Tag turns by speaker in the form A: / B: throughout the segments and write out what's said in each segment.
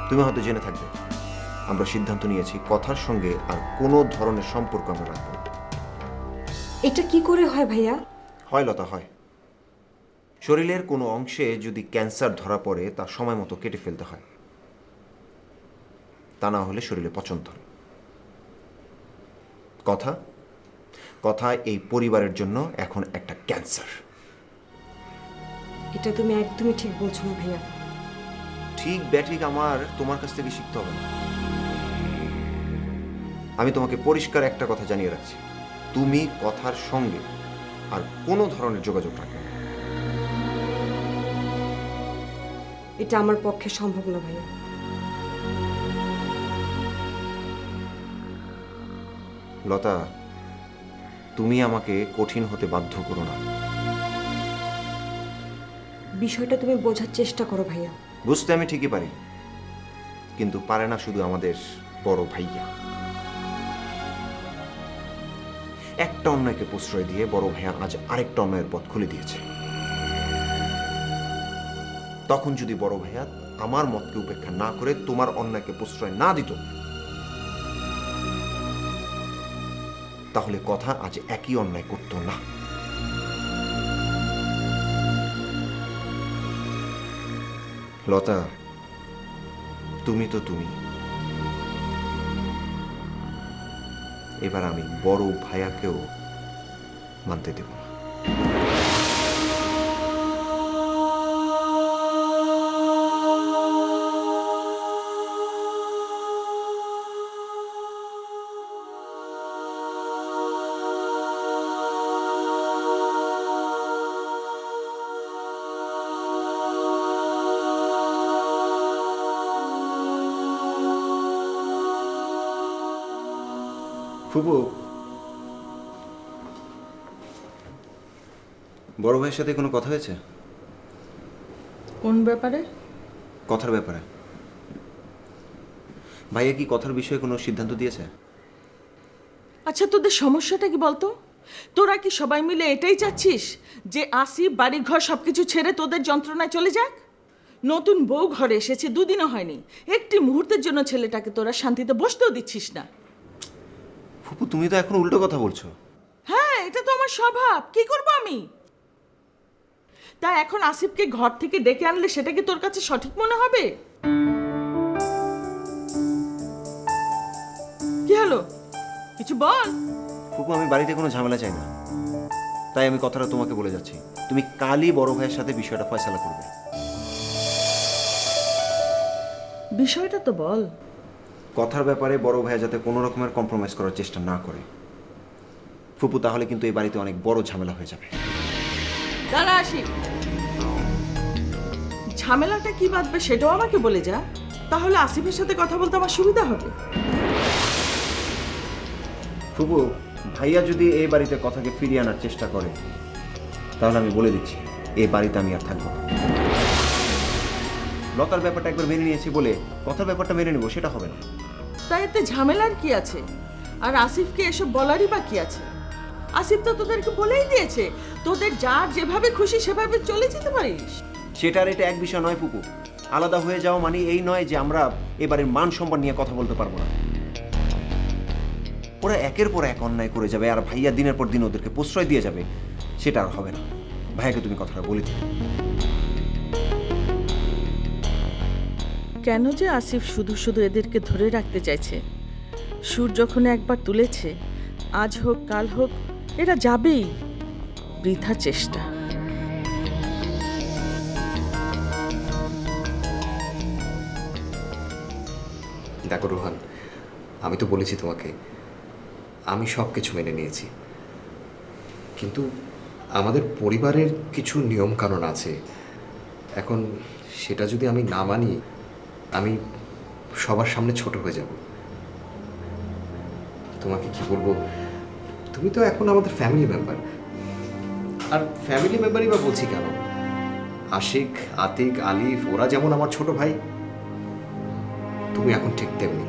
A: তুমি হয়তো জেনে থাকবে আমরা সিদ্ধান্ত নিয়েছি কথার সঙ্গে আর কোনো ধরনের সম্পর্ক আমরা রাখবো না।
B: এটা কি করে হয় ভাইয়া?
A: হয় লতা, হয়। শরীরের কোনো অংশে যদি ক্যান্সার ধরা পড়ে তা সময় মতো কেটে ফেলতে হয়, তা না হলে শরীরে পচন ধরে। কথা কথা এই পরিবারের জন্য এখন একটা ক্যান্সার।
B: এটা তুমি একদমই ঠিক বলছো না ভাইয়া।
A: ঠিক ব্যাঠিক আমার তোমার কাছ থেকে শিখতে হবে না। আমি তোমাকে পরিষ্কার একটা কথা জানিয়ে রাখছি, তুমি কথার সঙ্গে আর কোনো ধরনের যোগাযোগ রাখবে না।
B: এটা আমার পক্ষে সম্ভব না ভাইয়া।
A: লতা, তুমি আমাকে কঠিন হতে বাধ্য করো না।
B: বিষয়টা তুমি বোঝার চেষ্টা করো ভাইয়া।
A: বুঝতে আমি ঠিকই পারি, কিন্তু পারে না শুধু আমাদের বড় ভাইয়া। একটা অন্যায়কে প্রশ্রয় দিয়ে বড় ভাইয়া আজ আরেকটা অন্যায়ের পথ খুলে দিয়েছে। তখন যদি বড় ভাইয়া আমার মতকে উপেক্ষা না করে তোমার অন্যায়কে প্রশ্রয় না দিত, তাহলে কথা আজ একই অন্যায় করত না। লতা, তুমি তো তুমি। এবার আমি বড় ভাইয়াকেও মানতে দেব না। ফুপু, বড় ভাইয়ের সাথে কোনো কথা হয়েছে?
C: কোন ব্যাপারে?
A: কথার ব্যাপারে। ভাইয়া কি কথার বিষয়ে কোনো সিদ্ধান্ত দিয়েছে?
C: আচ্ছা, তোদের সমস্যাটা কি বলতো? তোরা কি সবাই মিলে এটাই চাচ্ছিস যে আসিফ বাড়িঘর সবকিছু ছেড়ে তোদের যন্ত্রণায় চলে যাক? নতুন বউ ঘরে এসেছে, দুদিনও হয়নি, একটি মুহূর্তের জন্য ছেলেটাকে তোরা শান্তিতে বসতেও দিচ্ছিস না।
A: ফুপু, তুমি তো এখন উল্টো কথা বলছো।
C: হ্যাঁ, এটা তো আমার স্বভাব, কি করব আমি? তা এখন আসিফকে ঘর থেকে ডেকে আনলে সেটা কি তোর কাছে সঠিক মনে হবে? কি হলো, কিছু বল।
A: ফুপু, আমি বাড়িতে কোনো ঝামেলা চাই না, তাই আমি কথাটা তোমাকে বলে যাচ্ছি। তুমি কালই বড় ভাইয়ের সাথে বিষয়টা ফয়সালা করবে।
C: বিষয়টা তো বল।
A: কথার ব্যাপারে বড় ভাইয়া যাতে কোনো রকমের কম্প্রোমাইজ করার চেষ্টা না করে ফুপু, তাহলে কিন্তু এই বাড়িতে অনেক বড় ঝামেলা হয়ে যাবে।
C: দাঁড়া আসিফ, ঝামেলাটা কি বাঁধবে সেটাও আমাকে বলে যা, তাহলে আসিফের সাথে কথা বলতে আমার সুবিধা হবে।
A: ফুপু, ভাইয়া যদি এই বাড়িতে কথাকে ফিরিয়ে আনার চেষ্টা করে তাহলে আমি বলে দিচ্ছি এই বাড়িতে আমি আর থাকবো না। লতার ব্যাপারটা একবার মেনে নিয়েছি বলে কথার ব্যাপারটা মেনে নেবো সেটা হবে না।
C: তাই এতে ঝামেলার কি আছে? আর আসিফকে এসব বলারই বা কি আছে? আসিফ তো তোদেরকে বলেই দিয়েছে তোদের যার যেভাবে খুশি সেভাবে চলে যেতে পারিস।
A: সেটার এটা এক বিষয় নয় ফুপু। আলাদা হয়ে যাওয়া মানে এই নয় যে আমরা এবারের মান সম্মান নিয়ে কথা বলতে পারবো না। ওরা একের পর এক অন্যায় করে যাবে আর ভাইয়া দিনের পর দিন ওদেরকে প্রশ্রয় দিয়ে যাবে, সেটা আর হবে না। ভাইয়াকে তুমি কথাটা বলে দিও।
C: কেন যে আসিফ শুধু শুধু এদেরকে ধরে রাখতে চাইছে? সুর যখন একবার তুলেছে, আজ হোক কাল হোক এরা যাবেই। বৃথা চেষ্টা।
D: দেখো রোহান, আমি তো বলেছি তোমাকে আমি সব কিছু মেনে নিয়েছি, কিন্তু আমাদের পরিবারের কিছু নিয়মকানুন আছে। এখন সেটা যদি আমি না মানি আমি সবার সামনে ছোট হয়ে যাব। তোমাকে কি বলবো, তুমি তো এখন আমাদের ফ্যামিলি মেম্বার। আর ফ্যামিলি মেম্বারই বা বলছি কেন, আশিক, আতিক, আলিফ ওরা যেমন আমার ছোট ভাই, তুমি এখন ঠিক তেমনি।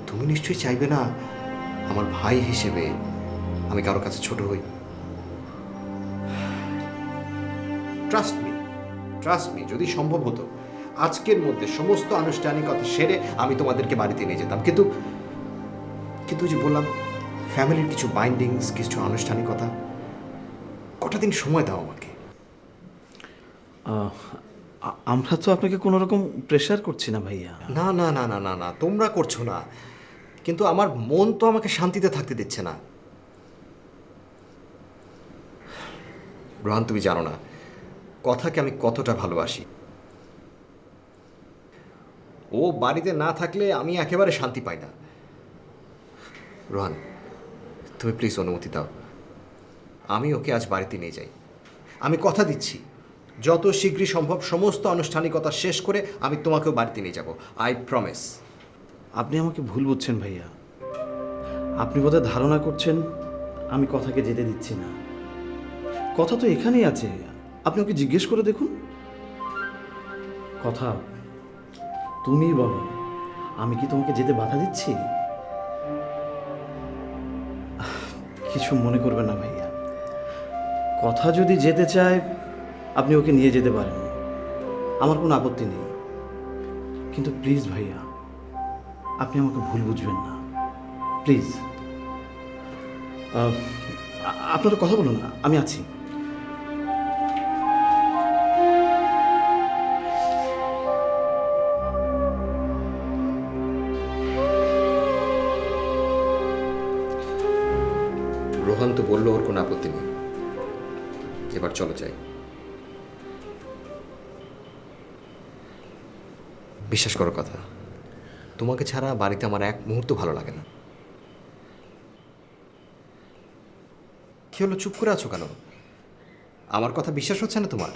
D: তুমি নিশ্চয়ই চাইবে না আমার ভাই হিসেবে আমি কারো কাছে ছোট হই। ট্রাস্ট মি, যদি সম্ভব হতো আজকের মধ্যে সমস্ত আনুষ্ঠানিকতা সেরে আমি তোমাদেরকে বাড়িতে নিয়ে যেতাম, কিন্তু কিন্তু ওই যে বললাম, ফ্যামিলির কিছু বাইন্ডিংস, কিছু আনুষ্ঠানিকতা। কটা দিন সময় দাও আমাকে।
E: আমরা তো আপনাকে কোনো রকম প্রেশার করছি না ভাইয়া।
D: না না না না না না, তোমরা করছো না, কিন্তু আমার মন তো আমাকে শান্তিতে থাকতে দিচ্ছে না। রোহান, তুমি জানো না কথাকে আমি কতটা ভালোবাসি। ও বাড়িতে না থাকলে আমি একেবারে শান্তি পাই না। রোহান, তুমি প্লিজ অনুমতি দাও, আমি ওকে আজ বাড়িতে নিয়ে যাই। আমি কথা দিচ্ছি, যত শীঘ্রই সম্ভব সমস্ত আনুষ্ঠানিকতা শেষ করে আমি তোমাকেও বাড়িতে নিয়ে যাব। I promise.
E: আপনি আমাকে ভুল বুঝছেন ভাইয়া। আপনি বোধহয় ধারণা করছেন আমি কথাকে যেতে দিচ্ছি না। কথা তো এখানেই আছে, আপনি ওকে জিজ্ঞেস করে দেখুন। কথা, তুমি বলো, আমি কি তোমাকে যেতে বাধা দিচ্ছি? কিছু মনে করবেন না ভাইয়া, কথা যদি যেতে চায় আপনি ওকে নিয়ে যেতে পারেন, আমার কোনো আপত্তি নেই। কিন্তু প্লিজ ভাইয়া, আপনি আমাকে ভুল বুঝবেন না, প্লিজ। আপনারা কথা বলুন না, আমি আছি।
D: রোহান তো বললো ওর কোনো আপত্তি নেই, এবার চলো যাই। বিশ্বাস করো কথা, তোমাকে ছাড়া বাড়িতে আমার এক মুহূর্ত ভালো লাগে না। কি হলো, চুপ করে আছো কেন? আমার কথা বিশ্বাস হচ্ছে না তোমার?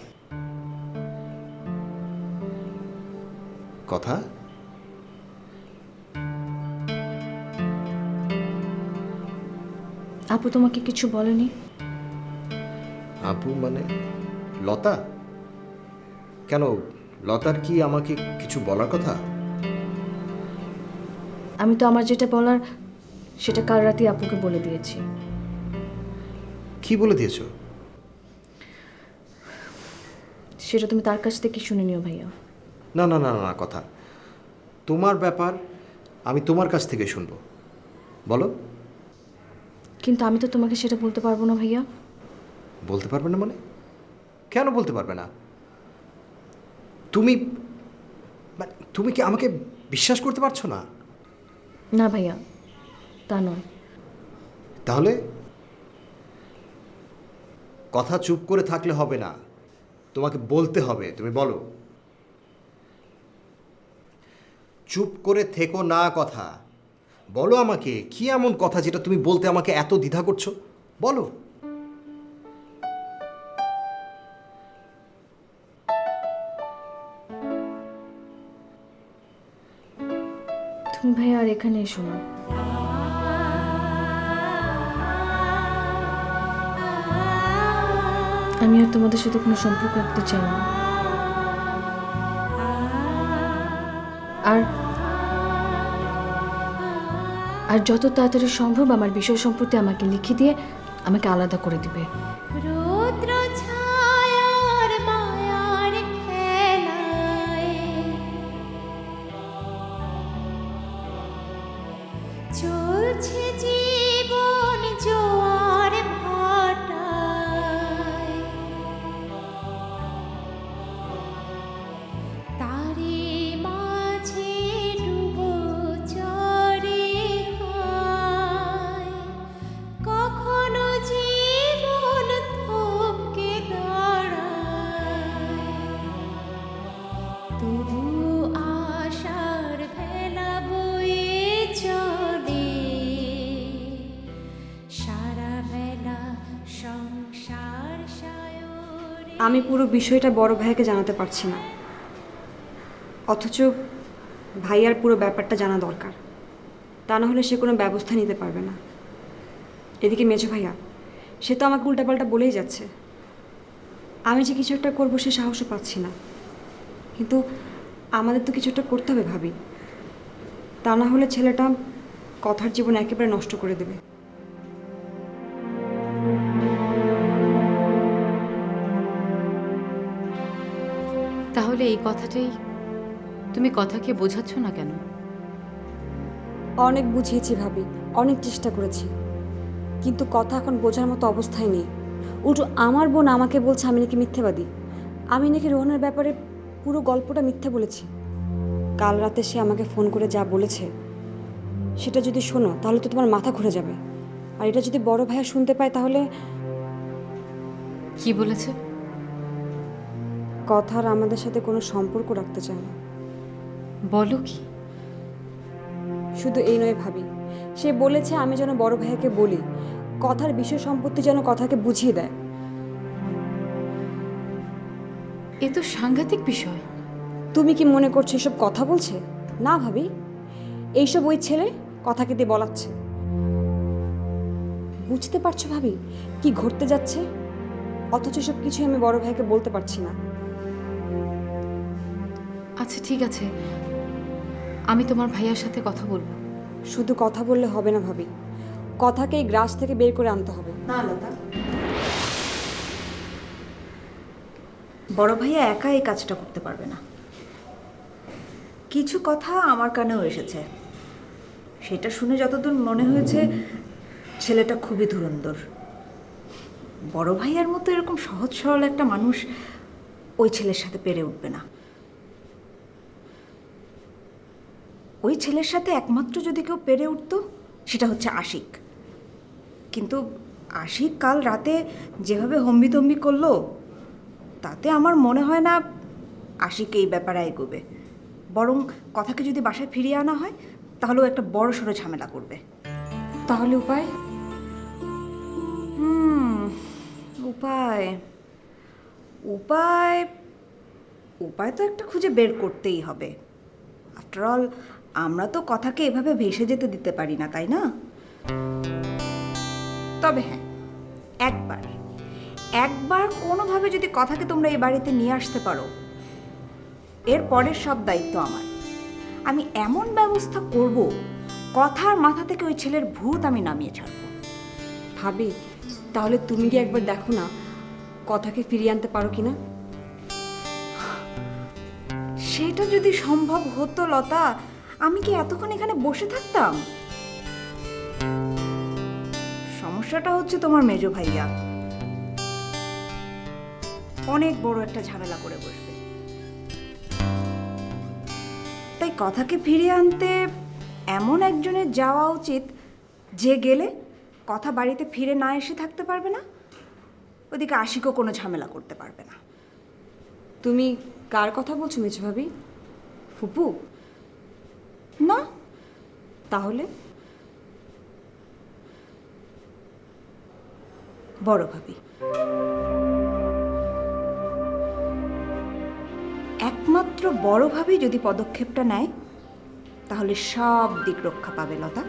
D: কথা,
F: আপু তোমাকে কিছু বলেনি?
D: আপু মানে লতা? কেন, লতার কি আমাকে কিছু বলার কথা?
F: আমি তো আমার যেটা বলার সেটা কাল রাতে আপুকে বলে দিয়েছি।
D: কি বলে দিয়েছো?
F: সেটা তুমি তার কাছ থেকে শুনে নিও ভাইয়া।
D: না না না না কথা, তোমার ব্যাপার আমি তোমার কাছ থেকে শুনবো, বলো।
F: কিন্তু আমি তো তোমাকে সেটা বলতে পারবো না ভাইয়া।
D: বলতে পারবে না মানে? কেন বলতে পারবে না? তুমি তুমি কি আমাকে বিশ্বাস করতে পারছো না?
F: না ভাইয়া, তা নয়।
D: তাহলে কথা চুপ করে থাকলে হবে না, তোমাকে বলতে হবে। তুমি বলো। চুপ করে থেকো না, কথা বলো আমাকে। কি এমন কথা যেটা তুমি বলতে আমাকে এত দ্বিধা করছো? বলো।
F: তুমি ভাইয়া আর এখানে এসো না। আমি আর তোমাদের সাথে কোনো সম্পর্ক রাখতে চাই না। আর আর যত তাড়াতাড়ি সম্ভব আমার বিষয় সম্পত্তি আমাকে লিখে দিয়ে আমাকে আলাদা করে দিবে।
G: রৌদ্র ছায়ার মায়ার খেলায় চলছে জীবন জোয়ার ভাটায়, তারে মাঝে ডুবো চরে হায়, কখনো জীবন থমকে দাঁড়ায়, তবু আশার ভেলা বয়ে চলে, সারা বেলা সংসার সায়রে।
B: আমি পুরো বিষয়টা বড় ভাইকে জানাতে পারছি না, অথচ ভাইয়ার পুরো ব্যাপারটা জানা দরকার। তা না হলে সে কোনো ব্যবস্থা নিতে পারবে না। এদিকে মেজো ভাইয়া, সে তো আমাকে উল্টাপাল্টা বলেই যাচ্ছে। আমি যে কিছু একটা করবো সে সাহসও পাচ্ছি না। কিন্তু আমাদের তো কিছু একটা করতে হবে ভাবি, তা না হলে ছেলেটা কথার জীবন একেবারে নষ্ট করে দেবে।
H: তাহলে এই কথাটাই তুমি কথাকে বোঝাচ্ছ না কেন?
B: অনেক বুঝিয়েছি ভাবি, অনেক চেষ্টা করেছি, কিন্তু কথা এখন বোঝার মতো অবস্থায় নেই। উল্টো আমার বোন আমাকে বলছে আমি নাকি মিথ্যেবাদী, আমি নাকি রোহনের ব্যাপারে পুরো গল্পটা মিথ্যে বলেছি। কাল রাতে সে আমাকে ফোন করে যা বলেছে সেটা যদি শোনো তাহলে তো তোমার মাথা ঘুরে যাবে। আর এটা যদি বড় ভাইয়া শুনতে পায় তাহলে
H: কি বলেছে?
B: কথা আর আমাদের সাথে কোনো সম্পর্ক রাখতে চায় না।
H: বলো কি?
B: শুধু এই নয় ভাবি, সে বলেছে আমি যেন বড় ভাইয়াকে বলি কথার বিষয় সম্পত্তি যেন কথাকে বুঝিয়ে দেয়।
H: এ তো সাংঘাতিক বিষয়।
B: তুমি কি মনে করছো এসব কথা বলছে? না ভাবি, এইসব ওই ছেলে কথাকে দিয়ে বলাচ্ছে। বুঝতে পারছো ভাবি কি ঘটতে যাচ্ছে? অথচ সব কিছু আমি বড় ভাইকে বলতে পারছি না।
H: আচ্ছা ঠিক আছে, আমি তোমার ভাইয়ার সাথে কথা বলবো।
B: শুধু কথা বললে হবে না ভাবি, কথাকে এই গ্রাস থেকে বের করে আনতে হবে।
I: না লতা, বড় ভাইয়া একা এই কাজটা করতে পারবে না। কিছু কথা আমার কানেও এসেছে, সেটা শুনে যতদূর মনে হয়েছে ছেলেটা খুবই ধুরন্ধর। বড় ভাইয়ার মতো এরকম সহজ সরল একটা মানুষ ওই ছেলের সাথে পেরে উঠবে না। ওই ছেলের সাথে একমাত্র যদি কেউ পেরে উঠতো সেটা হচ্ছে আশিক। কিন্তু আশিক কাল রাতে যেভাবে হম্বিতম্বি করলো তাতে আমার মনে হয় না আশিক এই ব্যাপারে এগোবে। বরং কথাকে যদি বাসায় ফিরিয়ে আনা হয় তাহলেও একটা বড় সড়ো ঝামেলা করবে।
B: তাহলে উপায়?
I: উপায় উপায় উপায় তো একটা খুঁজে বের করতেই হবে। আফটার অল আমরা তো কথাকে এভাবে ভেসে যেতে দিতে পারি না, তাই না? তবে হ্যাঁ, একবার কোনোভাবে যদি কথাকে তোমরা এই বাড়িতে নিয়ে আসতে পারো, এর পরের সব দায়িত্ব আমার। আমি এমন ব্যবস্থা করব কথার মাথা থেকে ওই ছেলের ভূত আমি নামিয়ে ছাড়ব।
B: ভাবি তাহলে তুমি গিয়ে একবার দেখো না কথাকে ফিরিয়ে আনতে পারো কিনা।
I: সেটা যদি সম্ভব হতো লতা, আমি কি এতক্ষণ এখানে বসে থাকতাম? সমস্যাটা হচ্ছে তোমার মেজো ভাইয়া অনেক বড় একটা ঝামেলা করে বসবে। তাই কথাকে ফিরিয়ে আনতে এমন একজনের যাওয়া উচিত যে গেলে কথা বাড়িতে ফিরে না এসে থাকতে পারবে না, ওদিকে আশিকও কোনো ঝামেলা করতে পারবে না।
B: তুমি কার কথা বলছো মেজো ভাবি? ফুপু?
I: না,
B: তাহলে
I: বড় ভাবি। একমাত্র বড় ভাবি যদি পদক্ষেপটা নেয় তাহলে সব দিক রক্ষা পাবে লতা।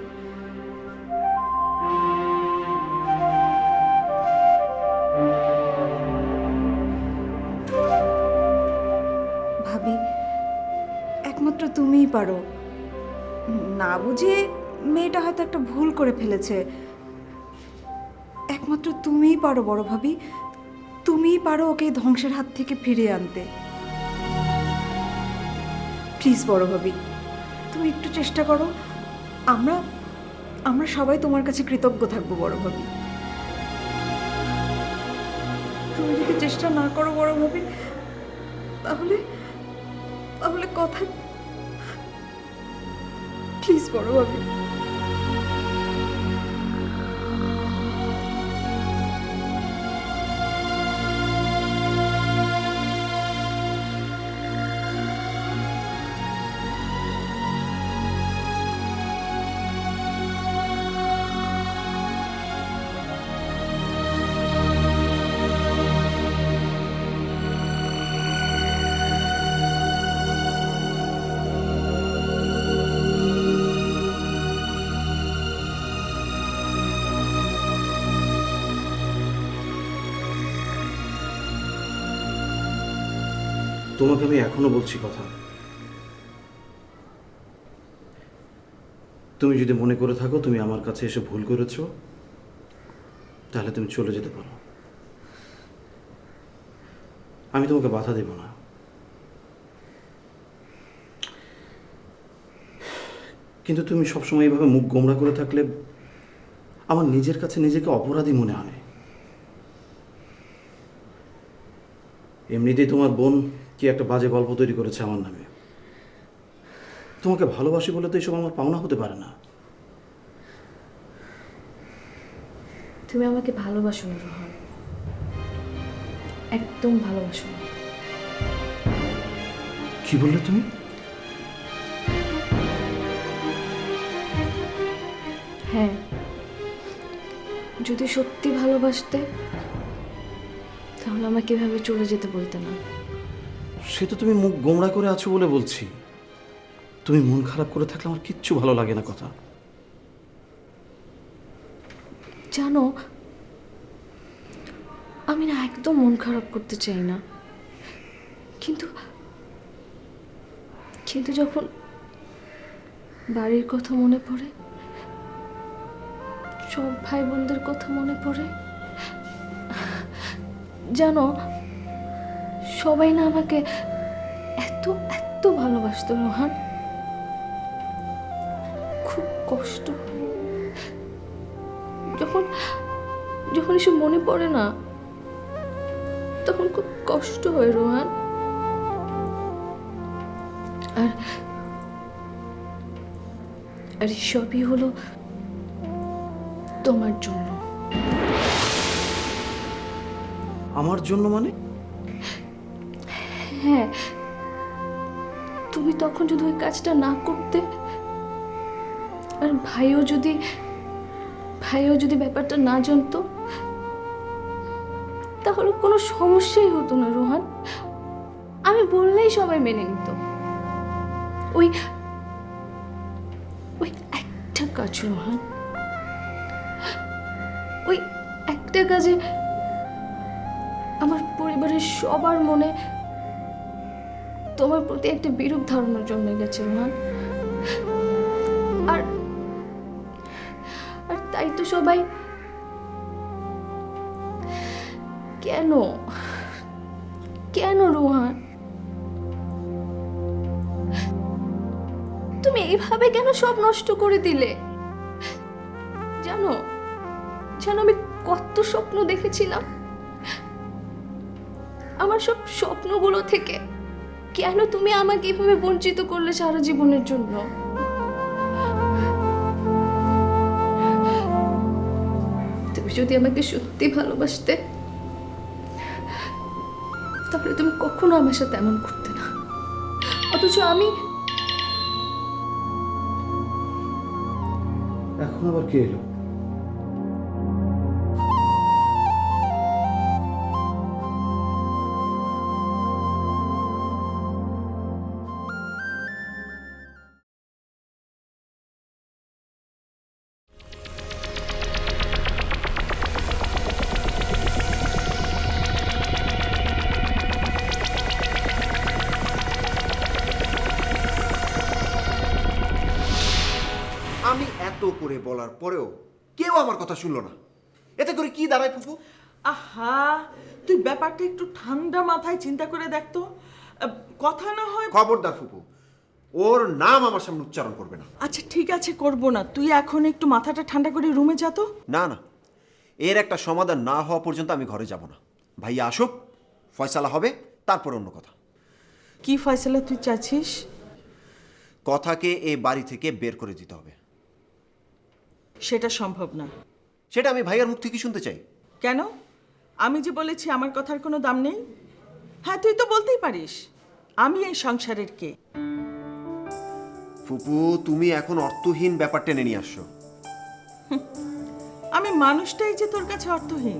I: ভাবি একমাত্র তুমিই পারো। না বুঝে মেয়েটা হয়তো একটা ভুল করে ফেলেছে। একমাত্র তুমিই পারো বড় ভাবি, তুমিই পারো ওকে এই ধ্বংসের হাত থেকে ফিরিয়ে আনতে। প্লিজ বড় ভাবি, তুমি একটু চেষ্টা করো। আমরা সবাই তোমার কাছে কৃতজ্ঞ থাকবো বড় ভাবি। তুমি যদি চেষ্টা না করো বড় ভাবি, তাহলে কথা প্লিজ বড় ভাবি।
E: তোমাকে আমি এখনো বলছি কথা, তুমি যদি মনে করে থাকো তুমি আমার কাছে এসে ভুল করেছো তাহলে তুমি চলে যেতে পারো। আমি তোমাকে বাধা দেব না। কিন্তু তুমি সবসময় এইভাবে মুখ গোমড়া করে থাকলে আমার নিজের কাছে নিজেকে অপরাধী মনে হয়। এমনিতেই তোমার বোন কি একটা বাজে গল্প তৈরি করেছে আমার নামে। তোমাকে ভালোবাসি বলে তো এসব আমার পাওনা হতে পারে না।
F: তুমি আমাকে ভালোবাসো না রোহান, একদম ভালোবাসো না।
E: কি বললে তুমি?
F: হ্যাঁ, যদি সত্যি ভালোবাসতে তাহলে আমাকে এভাবে চলে যেতে বলতে না।
E: সে তো তুমি মুখ গোমড়া করে আছো বলে বলছি। তুমি মন খারাপ করে থাকলে আমার কিচ্ছু ভালো লাগে না কথা।
F: জানো, আমি না একদম মন খারাপ করতে চাই না, কিন্তু কিন্তু যখন বাড়ির কথা মনে পড়ে, সব ভাই বোনদের কথা মনে পড়ে, জানো সবাই না আমাকে এত এত ভালোবাসতো রোহান, খুব কষ্ট হয়। যখন যখন এসব মনে পড়ে না, তখন খুব কষ্ট হয় রোহান। আর আর সবই হলো তোমার জন্য।
E: আমার জন্য মানে?
F: হ্যাঁ, তুমি তখন যদি ওই কাজটা না করতে, আর ভাইও যদি ব্যাপারটা না জানতো, তাহলে কোনো সমস্যাই হতো না রোহান। আমি বললেই সবাই মেনে নিত। ওই ওই একটা কাজ রোহান, ওই একটা কাজে আমার পরিবারের সবার মনে তোমার প্রতি একটা বিরূপ ধারণা জন্মে গেছে রোহান। আর আর তাই তো সবাই কেন কেন রোহান, তুমি এইভাবে কেন সব নষ্ট করে দিলে? জানো জানো আমি কত স্বপ্ন দেখেছিলাম। আমার সব স্বপ্নগুলো থেকে কেন তুমি আমাকে এভাবে বঞ্চিত করলে সারা জীবনের জন্য? তুমি যদি আমাকে সত্যি ভালোবাসতে, তাহলে তুমি কখনো আমার সাথে এমন করতে না। অথচ আমি
E: এখন আবার কে এলো?
A: আমি এত করে বলার পরেও কেউ আমার কথা শুনলো না। এতে করে কি দাঁড়ায় ফুপু?
C: আহা, তুই ব্যাপারটা একটু ঠান্ডা মাথায় চিন্তা করে দেখতো। কথা না হয়।
A: খবরদার ফুপু, ওর নাম আমার সামনে উচ্চারণ করবে না।
C: আচ্ছা ঠিক আছে, করবো না। তুই এখন একটু মাথাটা ঠান্ডা করে রুমে যা তো।
A: না না, এর একটা সমাধান না হওয়া পর্যন্ত আমি ঘরে যাব না। ভাইয়া আসুক, ফয়সালা হবে, তারপর অন্য কথা।
C: কি ফয়সালা তুই চাচ্ছিস?
A: কথাকে এ বাড়ি থেকে বের করে দিতে হবে।
C: সেটা সম্ভব না।
A: সেটা আমি ভাইয়ার মুখ থেকে শুনতে চাই।
C: কেন? আমি যে বলেছি আমার কথার কোনো দাম নেই? হ্যাঁ, তুই তো বলতেই পারিস আমি এই সংসারের কে।
A: ফুপু, তুমি এখন অর্থহীন ব্যাপার টেনে নিয়ে আসছো।
C: আমি মানুষটাই যে তোর কাছে অর্থহীন।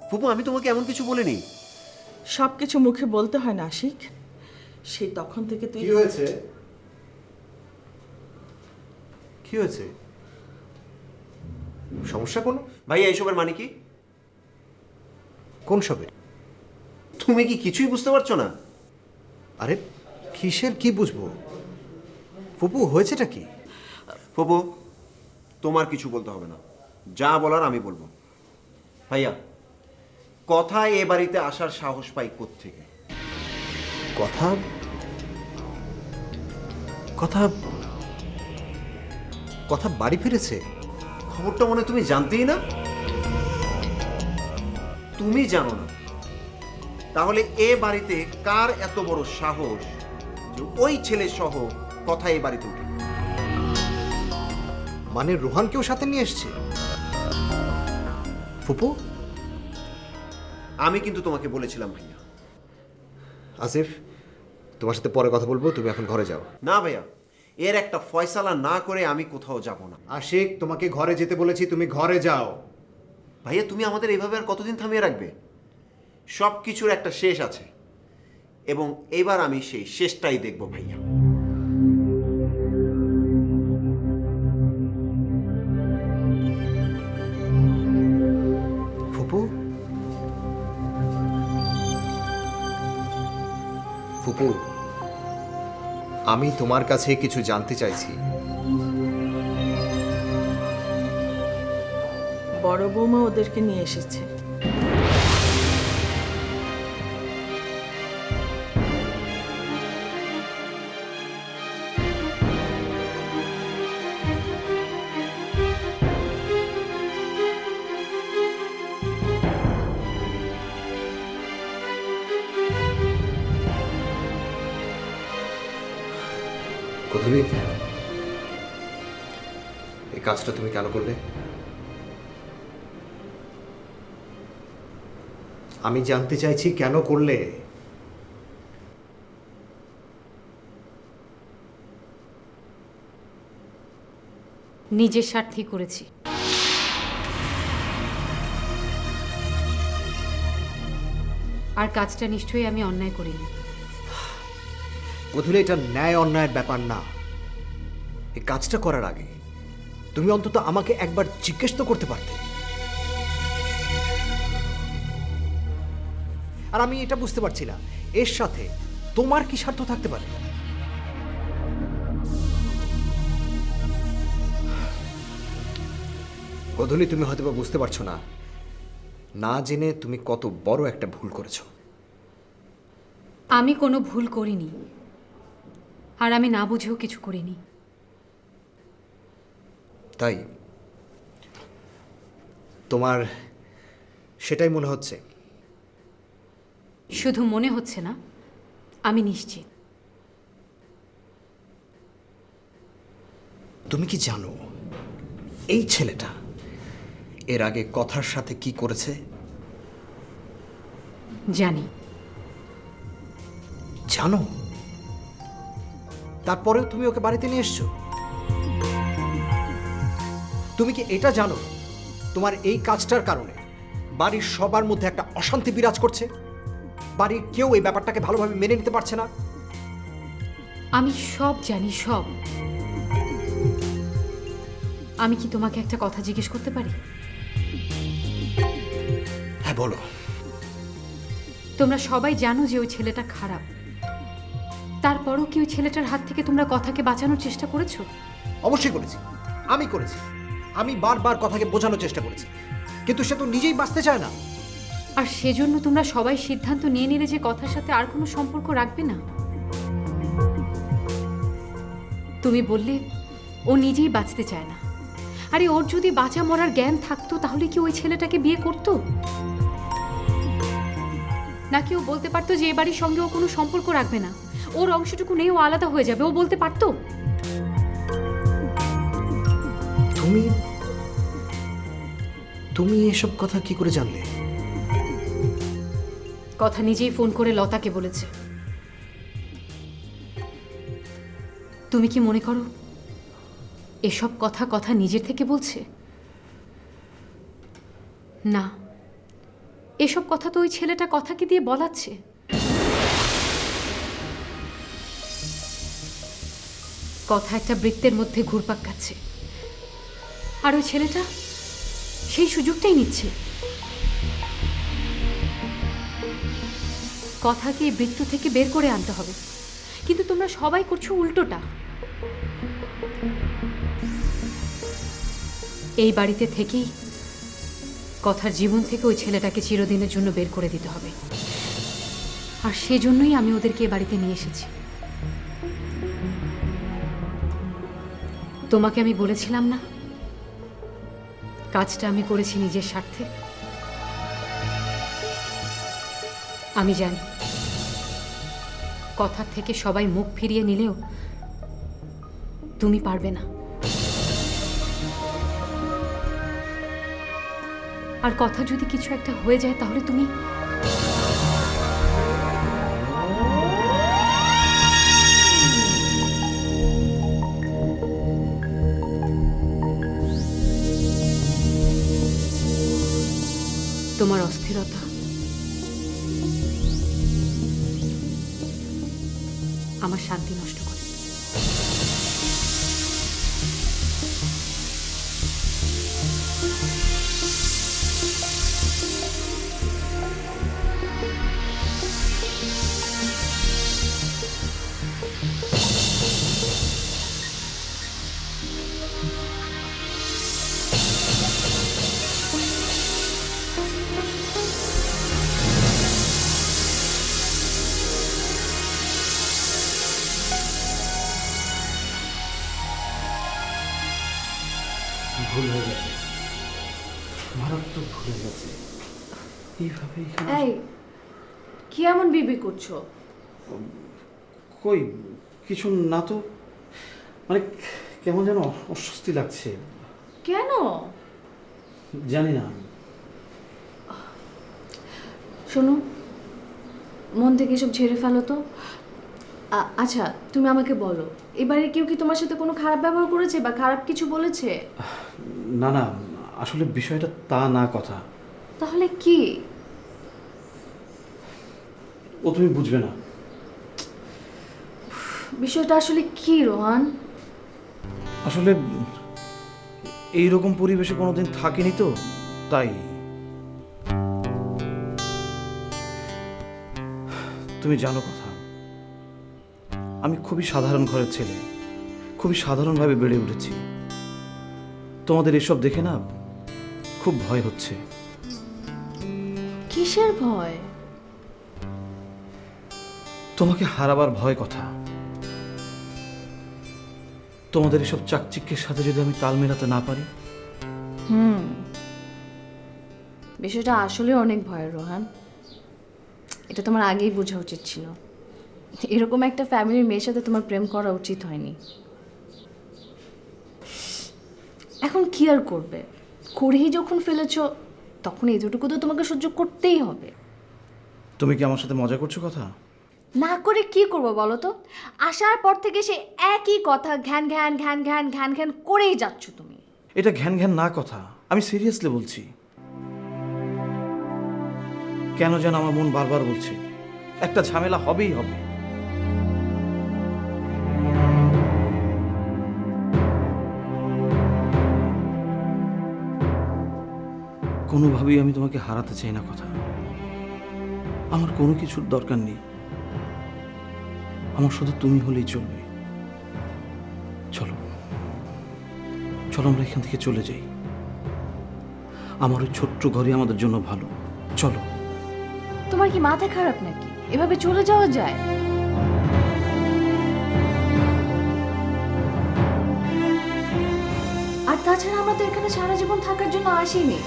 A: ফুপু, আমি তোমাকে এমন কিছু বলিনি।
C: সব কিছু মুখে বলতে হয় না আশিক। সেই তখন থেকে তুই।
E: কি হয়েছে? কি হয়েছে?
A: সমস্যা কোনো? ভাইয়া এইসবের মানে কি?
D: কোন সবে?
A: তুমি কি কিছুই বুঝতে পারছো না?
D: আরে কিসের কি বুঝবো? ফুপু, হয়েছেটা কি?
A: ফুপু, তোমার কিছু বলতে হবে না, যা বলার আমি বলবো। ভাইয়া, কথায় এ বাড়িতে আসার সাহস পাই কোত্থেকে?
D: কথা কথা কথা বাড়ি ফিরেছে?
A: খবরটা মনে হয় তুমি জানতেই না? তুমি জানো না? তাহলে এ বাড়িতে কার এত বড় সাহস যে ওই ছেলে সহ কথা এ বাড়িতে উঠে?
D: মানে রোহানকেও সাথে নিয়ে এসছে? ফুপু,
A: আমি কিন্তু তোমাকে বলেছিলাম ভাইয়া।
D: আসিফ, তোমার সাথে পরে কথা বলবো, তুমি এখন ঘরে যাও।
A: না ভাইয়া, এর একটা ফয়সালা না করে আমি কোথাও যাব না।
D: আশিক, তোমাকে ঘরে যেতে বলেছি, তুমি ঘরে যাও।
A: ভাইয়া, তুমি আমাদের এইভাবে আর কতদিন থামিয়ে রাখবে? সব কিছুর একটা শেষ আছে, এবং এবার আমি সেই শেষটাই দেখব ভাইয়া।
D: ফুপু, ফুপু, আমি তোমার কাছে কিছু জানতে চাইছি।
C: বড় বৌমা ওদেরকে নিয়ে এসেছে।
D: গধূলি, এই কাজটা তুমি কেন করলে? আমি জানতে চাইছি কেন করলে?
H: নিজের স্বার্থেই করেছি। আর কাজটা নিশ্চয়ই আমি অন্যায় করিনি।
D: গধূলি, এটা ন্যায় অন্যায়ের ব্যাপার না। এই কাজটা করার আগে তুমি অন্তত আমাকে একবার জিজ্ঞেস তো করতে পারতে। আর আমি এটা বুঝতে পারছি না, এর সাথে তোমার কি স্বার্থ থাকতে পারে? গধূলি, তুমি হয়তো বা বুঝতে পারছো না, না জেনে তুমি কত বড় একটা ভুল করেছো।
H: আমি কোনো ভুল করিনি, আর আমি না বুঝেও কিছু করিনি।
D: তাই তোমার সেটাই মনে হচ্ছে?
H: শুধু মনে হচ্ছে না, আমি নিশ্চিত।
D: তুমি কি জানো এই ছেলেটা এর আগে কথার সাথে কি করেছে?
H: জানি।
D: জানো? তারপরেও তুমি ওকে বাড়িতে নিয়ে এসছো? তুমি কি এটা জানো তোমার এই কাজটার কারণে বাড়ির সবার মধ্যে একটা অশান্তি বিরাজ করছে? বাড়ির কেউ এই ব্যাপারটাকে ভালোভাবে মেনে নিতে পারছে না।
H: আমি সব জানি, সব। আমি কি তোমাকে একটা কথা জিজ্ঞেস করতে পারি?
D: হ্যাঁ, বলো।
H: তোমরা সবাই জানো যে ওই ছেলেটা খারাপ, তারপরও কি ওই ছেলেটার হাত থেকে তোমরা কথাকে বাঁচানোর চেষ্টা করেছো?
D: অবশ্যই করেছি, আমি করেছি। আমি বারবার কথাকে বোঝানোর চেষ্টা করেছি, কিন্তু সে তো নিজেই বাঁচতে চায় না।
H: আর সেজন্য তোমরা সবাই সিদ্ধান্ত নিয়ে নিলে যে কথার সাথে আর কোনো সম্পর্ক রাখবে না। তুমি বললে ও নিজেই বাঁচতে চায় না। আরে ওর যদি বাঁচা মরার জ্ঞান থাকতো তাহলে কি ওই ছেলেটাকে বিয়ে করতো? নাকি ও বলতে পারতো যে এ বাড়ির সঙ্গে ও কোনো সম্পর্ক রাখবে না, ওর অংশটুকু নেই, ও আলাদা হয়ে যাবে? ও বলতে পারতো?
D: তুমি এসব কথা কি করে জানলে?
H: কথা নিজেই ফোন করে লতাকে বলেছে। তুমি কি মনে করো এসব কথা নিজের থেকে বলছে? না, এসব কথা তো ওই ছেলেটা কথাকে দিয়ে বলাচ্ছে। কথা একটা বৃত্তের মধ্যে ঘুরপাক খাচ্ছে, আর ওই ছেলেটা সেই সুযোগটাই নিচ্ছে। কথাকে এই বৃত্ত থেকে বের করে আনতে হবে, কিন্তু তোমরা সবাই করছো উল্টোটা। এই বাড়িতে থেকেই কথার জীবন থেকে ওই ছেলেটাকে চিরদিনের জন্য বের করে দিতে হবে, আর সেজন্যই আমি ওদেরকে এ বাড়িতে নিয়ে এসেছি। তোমাকে আমি বলেছিলাম না কাজটা আমি করেছি নিজের স্বার্থে। আমি জানি কথা থেকে সবাই মুখ ফিরিয়ে নিলেও তুমি পারবে না। আর কথা যদি কিছু একটা হয়ে যায় তাহলে তুমি তোমার অস্থিরতা আমার শান্তি নষ্ট করে।
E: ভুল হয়ে গেছে, মারাত্মক ভুল হয়ে গেছে। এইভাবে এখানে
F: এই কি এমন বিবি করছো?
E: কই কিছু না তো, মানে কেমন যেন অস্বস্তি লাগছে।
F: কেন?
E: জানি না।
F: শোনো, মন থেকে এসব ঝেড়ে ফেলো তো। আচ্ছা তুমি আমাকে বলো, এবারে কেউ কি তোমার সাথে কোনো খারাপ ব্যবহার করেছে বা খারাপ কিছু বলেছে?
E: না না, আসলে বিষয়টা তা না কথা।
F: তাহলে কি?
E: ও তুমি বুঝবে না।
F: বিষয়টা আসলে কি রোহান?
E: আসলে এইরকম পরিবেশে কোনোদিন থাকিনি তো, তাই। তুমি জানো কথা, আমি খুবই সাধারণ ঘরের ছেলে, খুবই সাধারণভাবে বেড়ে উঠেছি। তোমাদের এসব দেখে না খুব ভয় হচ্ছে।
F: কিসের ভয়?
E: তোমাকে হারাবার ভয় কথা। তোমাদের এসব চাকচিক্যের সাথে যদি আমি তাল মেলাতে না পারি।
F: বিষয়টা আসলে অনেক ভয়ের রোহান, এটা তোমার আগেই বোঝা উচিত ছিল। এরকম একটা ফ্যামিলির মেয়ের সাথে তোমার প্রেম করা উচিত হয়নি। এখন কি আর করবে, করেই যখন ফেলেছো তখন এতটুকু তো তোমাকে সহ্য করতেই হবে।
E: তুমি কি আমার সাথে মজা করছো কথা?
F: না করে কি করবো বলো তো? আসার পর থেকে সে একই কথা ঘ্যান ঘ্যান ঘ্যান ঘ্যান ঘ্যান ঘ্যান করেই যাচ্ছ তুমি।
E: এটা ঘ্যান ঘ্যান না কথা, আমি সিরিয়াসলি বলছি। কেন যেন আমার মন বারবার বলছে একটা ঝামেলা হবেই হবে। কোনোভাবেই আমি তোমাকে হারাতে চাই না কথা। আমার কোনো কিছুর দরকার নেই, আমার শুধু তুমি হলেই চলবে। চলো চলো আমরা এখান থেকে চলে যাই। আমার ওই ছোট্ট ঘরে আমাদের জন্য ভালো। চলো।
F: তোমার কি মাথা খারাপ নাকি? এভাবে চলে যাওয়া যায়? আর তাছাড়া আমরা তো এখানে সারা জীবন থাকার জন্য আসিনি।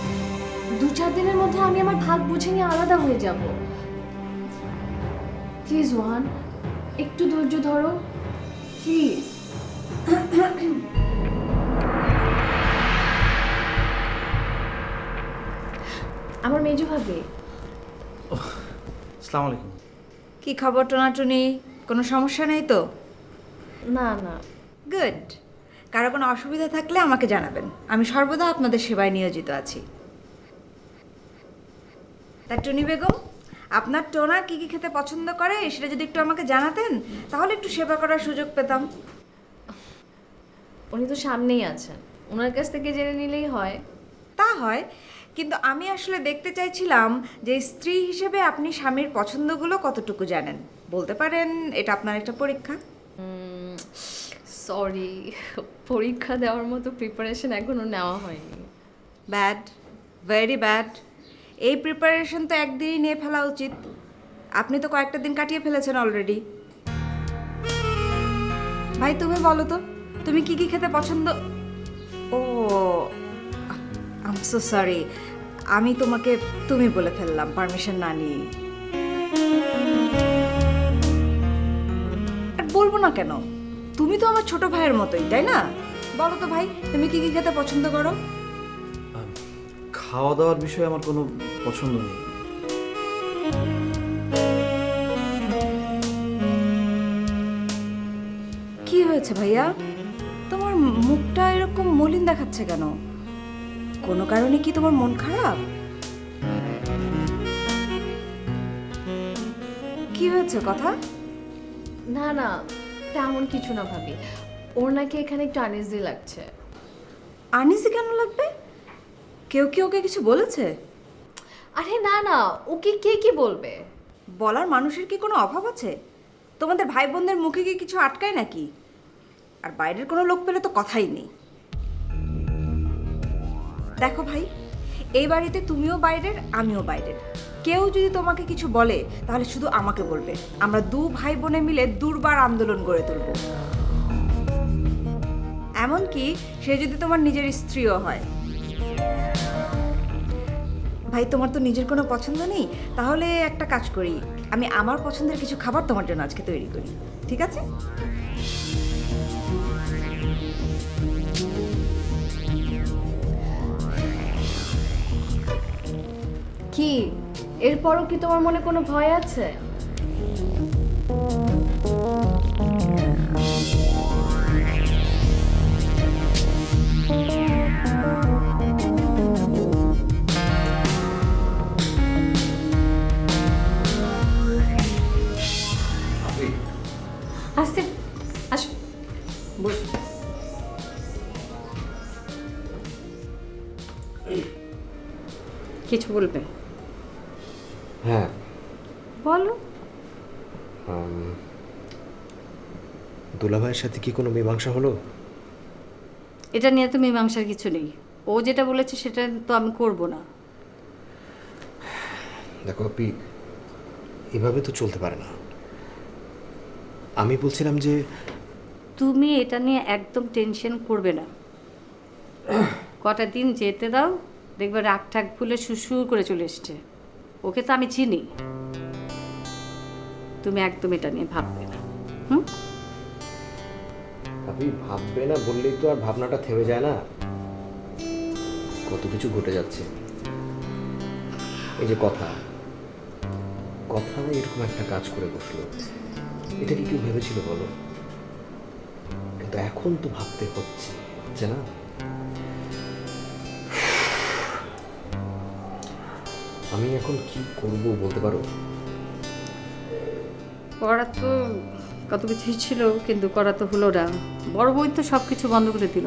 F: 2-4 দিনের মধ্যে আমি আমার ভাগ বুঝে নিয়ে আলাদা হয়ে যাব। প্লিজ ওয়ান, একটু ধৈর্য ধরো প্লিজ। আমার মেজো ভাবে।
E: আসসালামু আলাইকুম।
I: কি খবর টোনাটুনি? কোনো সমস্যা নেই তো?
F: না না,
I: গুড। কারো কোনো অসুবিধা থাকলে আমাকে জানাবেন, আমি সর্বদা আপনাদের সেবায় নিয়োজিত আছি। তা টুনি বেগম, আপনার টোনা কি কি খেতে পছন্দ করে সেটা যদি একটু আমাকে জানাতেন তাহলে একটু সেবা করার সুযোগ পেতাম।
F: উনি তো সামনেই আছেন, ওনার কাছ থেকে জেনে নিলেই হয়।
I: তা হয়, কিন্তু আমি আসলে দেখতে চাইছিলাম যে স্ত্রী হিসেবে আপনি স্বামীর পছন্দগুলো কতটুকু জানেন। বলতে পারেন এটা আপনার একটা পরীক্ষা।
F: সরি, পরীক্ষা দেওয়ার মতো প্রিপারেশন এখনো নেওয়া হয়নি।
I: Bad, very bad. এই প্রিপারেশন তো একদিনই নিয়ে ফেলা উচিত। আপনি তো কয়েকটা দিন কাটিয়ে ফেলেছেন অলরেডি। ভাই তুমি বলো তো, তুমি কি কি খেতে পছন্দ? ও, আই এম সো সরি, আমি তোমাকে তুমি বলে ফেললাম পারমিশন না নিয়ে। আর বলবো না কেন, তুমি তো আমার ছোট ভাইয়ের মতোই, তাই না? বলো তো ভাই, তুমি কি কি খেতে পছন্দ করো?
E: খাওয়া দাওয়ার বিষয়ে আমার কোনো পছন্দ নেই।
I: কি হয়েছে ভাইয়া, তোমার মুখটা এরকম মলিন দেখাচ্ছে কেন? কোনো কারণে কি তোমার মন খারাপ? কি হয়েছে কথা?
F: না না, তেমন কিছু না ভাবি। ওর নাকি এখানে একটু আনইজি লাগছে।
I: আনিসি কেন লাগবে? কেউ কি ওকে কিছু বলেছে?
F: আরে না না, ওকে কে কি বলবে?
I: বলার মানুষের কি কোনো অভাব আছে? তোমাদের ভাই বোনদের মুখে কি কিছু আটকায় নাকি? আর বাইরের কোনো লোক পেলে তো কথাই নেই। দেখো ভাই, এই বাড়িতে তুমিও বাইরের, আমিও বাইরের। কেউ যদি তোমাকে কিছু বলে তাহলে শুধু আমাকে বলবে। আমরা দু ভাই বোনে মিলে দুর্বার আন্দোলন গড়ে তুলব। এমনকি সে যদি তোমার নিজের স্ত্রীও হয়। ভাই, তোমার তো নিজের কোনো পছন্দ নেই, তাহলে একটা কাজ করি, আমি আমার পছন্দের কিছু খাবার তোমার জন্য আজকে তৈরি করি, ঠিক আছে?
F: কি এরপরও কি তোমার মনে কোনো ভয় আছে?
H: আসতে আস, বস। কিছু বলবে?
D: হ্যাঁ,
H: বলো।
D: দুলাভাইয়ের সাথে কি কোনো মীমাংসা হলো?
H: এটা নিয়ে তো মীমাংসার কিছু নেই। ও যেটা বলেছে সেটা তো আমি করব না।
D: দেখো আপনি, এভাবে তো চলতে পারে না। আমি বলছিলাম যে
H: তুমি এটা নিয়ে একদম টেনশন করবে না। কটা দিন যেতে দাও, দেখবে রাগ ঠাক ভুলে সুসুর করে চলে এসছে। ওকে তো আমি চিনি। তুমি একদম এটা নিয়ে ভাববে না। হুম?
D: আপনি ভাববে না বললেই তো আর ভাবনাটা থেমে যায় না। কত কিছু ঘটে যাচ্ছে। এই যে কথা এরকম একটা কাজ করে বসলো, এটা কি কেউ ভেবেছিল বলো? কিন্তু এখন তো ভাবতে হচ্ছে না? আমি এখন কি করব বলতে পারো?
H: করা তো কত কিছুই ছিল, কিন্তু করা তো হলো না। বড় বই তো সব কিছু বন্ধ করে দিল।